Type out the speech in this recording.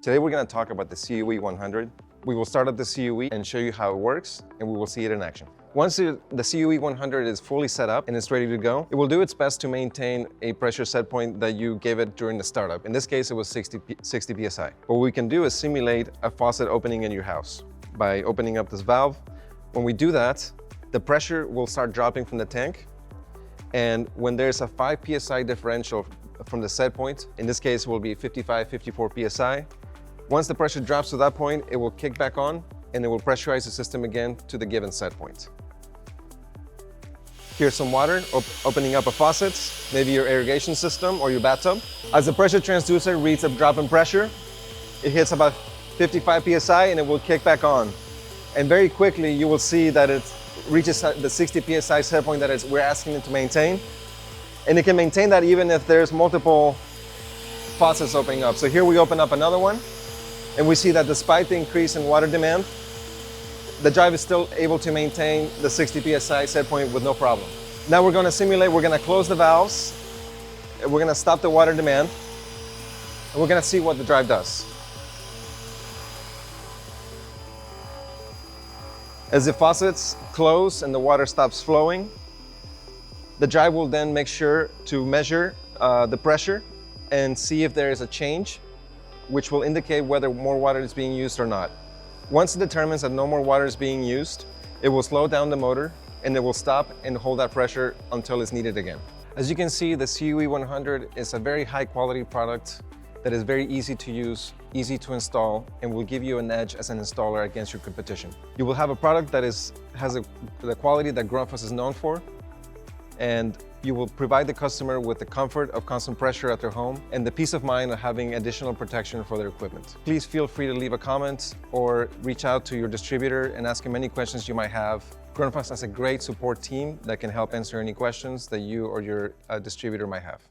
Today we're going to talk about the CUE 100. We will start at the CUE and show you how it works, and we will see it in action. Once the CUE 100 is fully set up and it's ready to go, it will do its best to maintain a pressure set point that you gave it during the startup. In this case, it was 60 PSI. What we can do is simulate a faucet opening in your house by opening up this valve. When we do that, the pressure will start dropping from the tank. And when there's a 5 PSI differential from the set point, in this case, it will be 55, 54 PSI. Once the pressure drops to that point, it will kick back on and it will pressurize the system again to the given set point. Here's some water opening up a faucet, maybe your irrigation system or your bathtub. As the pressure transducer reads a drop in pressure, it hits about 55 PSI and it will kick back on. And very quickly, you will see that it reaches the 60 PSI set point that we're asking it to maintain. And it can maintain that even if there's multiple faucets opening up. So here we open up another one, and we see that despite the increase in water demand, the drive is still able to maintain the 60 PSI set point with no problem. Now we're going to simulate, we're going to close the valves, and we're going to stop the water demand, and we're going to see what the drive does. As the faucets close and the water stops flowing, the drive will then make sure to measure the pressure and see if there is a change, which will indicate whether more water is being used or not. Once it determines that no more water is being used, it will slow down the motor and it will stop and hold that pressure until it's needed again. As you can see, the CUE 100 is a very high quality product that is very easy to use, easy to install, and will give you an edge as an installer against your competition. You will have a product that has the quality that Grundfos is known for, and you will provide the customer with the comfort of constant pressure at their home and the peace of mind of having additional protection for their equipment. Please feel free to leave a comment or reach out to your distributor and ask him any questions you might have. Grundfos has a great support team that can help answer any questions that you or your distributor might have.